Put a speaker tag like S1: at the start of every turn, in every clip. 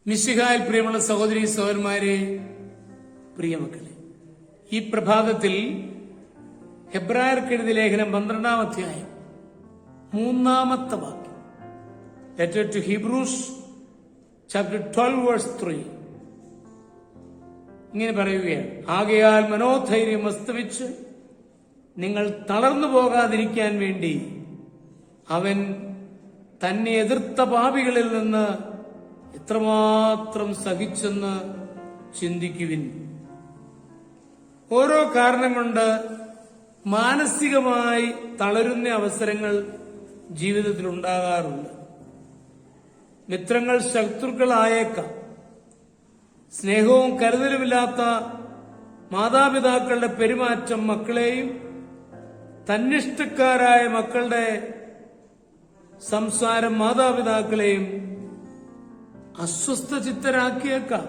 S1: മിശിഹായിൽ പ്രിയമുള്ള സഹോദരി സഹോദരന്മാരെ, പ്രിയമക്കളെ, ഈ പ്രഭാതത്തിൽ ഹെബ്രായർക്കെഴുതിയ ലേഖനം 12-ാം അധ്യായം 3-ാമത്തെ വാക്യം, letter to Hebrews chapter 12 verse 3 ഇങ്ങനെ പറയുകയാണ്: ആകയാൽ മനോധൈര്യം അസ്തമിച്ച് നിങ്ങൾ തളർന്നു പോകാതിരിക്കാൻ വേണ്ടി അവൻ തന്നെ എതിർത്ത പാപികളിൽ നിന്ന് എത്രമാത്രം സഹിച്ചെന്ന് ചിന്തിക്കുവിൻ. ഓരോ കാരണം കൊണ്ട് മാനസികമായി തളരുന്ന അവസരങ്ങൾ ജീവിതത്തിൽ ഉണ്ടാകാറുണ്ട്. മിത്രങ്ങൾ ശത്രുക്കളായേക്കാം. സ്നേഹവും കരുതലുമില്ലാത്ത മാതാപിതാക്കളുടെ പെരുമാറ്റം മക്കളെയും തന്നിഷ്ടക്കാരായ മക്കളുടെ സംസാരം മാതാപിതാക്കളെയും അസ്വസ്ഥചിത്തരാക്കിയേക്കാം.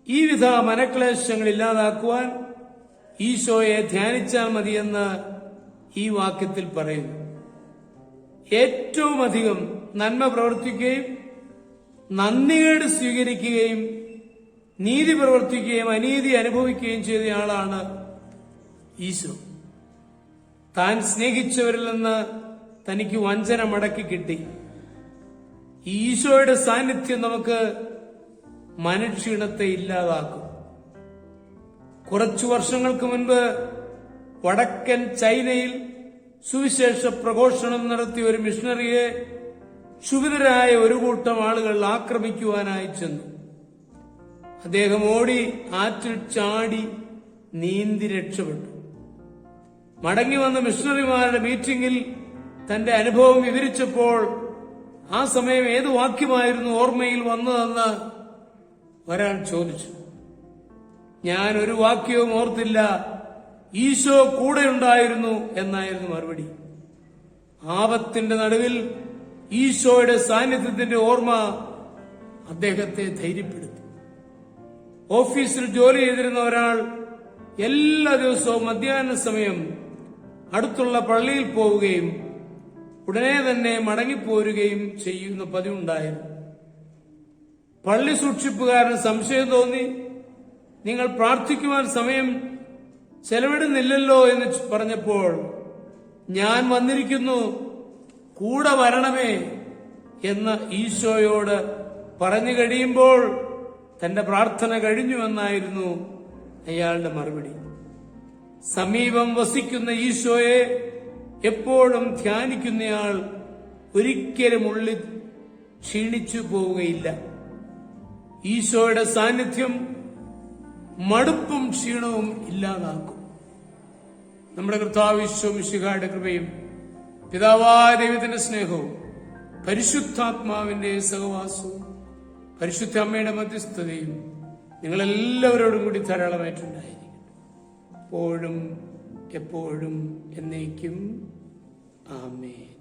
S1: ഈ വിധ മനക്ലേശങ്ങൾ ഇല്ലാതാക്കുവാൻ ഈശോയെ ധ്യാനിച്ചാൽ മതിയെന്ന് ഈ വാക്യത്തിൽ പറയുന്നു. ഏറ്റവും അധികം നന്മ പ്രവർത്തിക്കുകയും നന്ദികേട് സ്വീകരിക്കുകയും നീതി പ്രവർത്തിക്കുകയും അനീതി അനുഭവിക്കുകയും ചെയ്തയാളാണ് ഈശോ. താൻ സ്നേഹിച്ചവരിൽ നിന്ന് തനിക്ക് വഞ്ചന മടക്കി കിട്ടി. ഈശോയുടെ സാന്നിധ്യം നമുക്ക് മനക്ഷീണത്തെ ഇല്ലാതാക്കും. കുറച്ചു വർഷങ്ങൾക്ക് മുൻപ് വടക്കൻ ചൈനയിൽ സുവിശേഷ പ്രഘോഷണം നടത്തിയ ഒരു മിഷണറിയെ ക്ഷുഭിതരായ ഒരു കൂട്ടം ആളുകൾ ആക്രമിക്കുവാനായി ചെന്നു. അദ്ദേഹം ഓടി ആറ്റിൽ ചാടി നീന്തി രക്ഷപ്പെട്ടു. മടങ്ങി വന്ന മിഷണറിമാരുടെ മീറ്റിംഗിൽ തന്റെ അനുഭവം വിവരിച്ചപ്പോൾ ആ സമയം ഏത് വാക്യമായിരുന്നു ഓർമ്മയിൽ വന്നതെന്ന് ഒരാൾ ചോദിച്ചു. ഞാൻ ഒരു വാക്യവും ഓർത്തില്ല, ഈശോ കൂടെയുണ്ടായിരുന്നു എന്നായിരുന്നു മറുപടി. ആപത്തിന്റെ നടുവിൽ ഈശോയുടെ സാന്നിധ്യത്തിന്റെ ഓർമ്മ അദ്ദേഹത്തെ ധൈര്യപ്പെടുത്തി. ഓഫീസിൽ ജോലി ചെയ്തിരുന്ന ഒരാൾ എല്ലാ ദിവസവും മധ്യാഹ്ന സമയം അടുത്തുള്ള പള്ളിയിൽ പോവുകയും ഉടനെ തന്നെ മടങ്ങിപ്പോരുകയും ചെയ്യുന്ന പതിവുണ്ടായിരുന്നു. പള്ളി സൂക്ഷിപ്പുകാരന് സംശയം തോന്നി. നിങ്ങൾ പ്രാർത്ഥിക്കുവാൻ സമയം ചെലവിടുന്നില്ലല്ലോ എന്ന് പറഞ്ഞപ്പോൾ, ഞാൻ വന്നിരിക്കുന്നു, കൂടെ വരണമേ എന്ന് ഈശോയോട് പറഞ്ഞു കഴിയുമ്പോൾ തന്റെ പ്രാർത്ഥന കഴിഞ്ഞുവെന്നായിരുന്നു അയാളുടെ മറുപടി. സമീപം വസിക്കുന്ന ഈശോയെ എപ്പോഴും ധ്യാനിക്കുന്നയാൾ ഒരിക്കലും ഉള്ളിൽ ക്ഷീണിച്ചു പോവുകയില്ല. ഈശോയുടെ സാന്നിധ്യം മടുപ്പും ക്ഷീണവും ഇല്ലാതാക്കും. നമ്മുടെ കർത്താവ് ഈശോ മിശിഹായുടെ കൃപയും പിതാവായ ദൈവത്തിന്റെ സ്നേഹവും പരിശുദ്ധാത്മാവിന്റെ സഹവാസവും പരിശുദ്ധ അമ്മയുടെ മധ്യസ്ഥതയും നിങ്ങളെല്ലാവരോടും കൂടി ധാരാളമായിട്ടുണ്ടായിരിക്കും, എപ്പോഴും എപ്പോഴും എന്നേക്കും. ആമേൻ.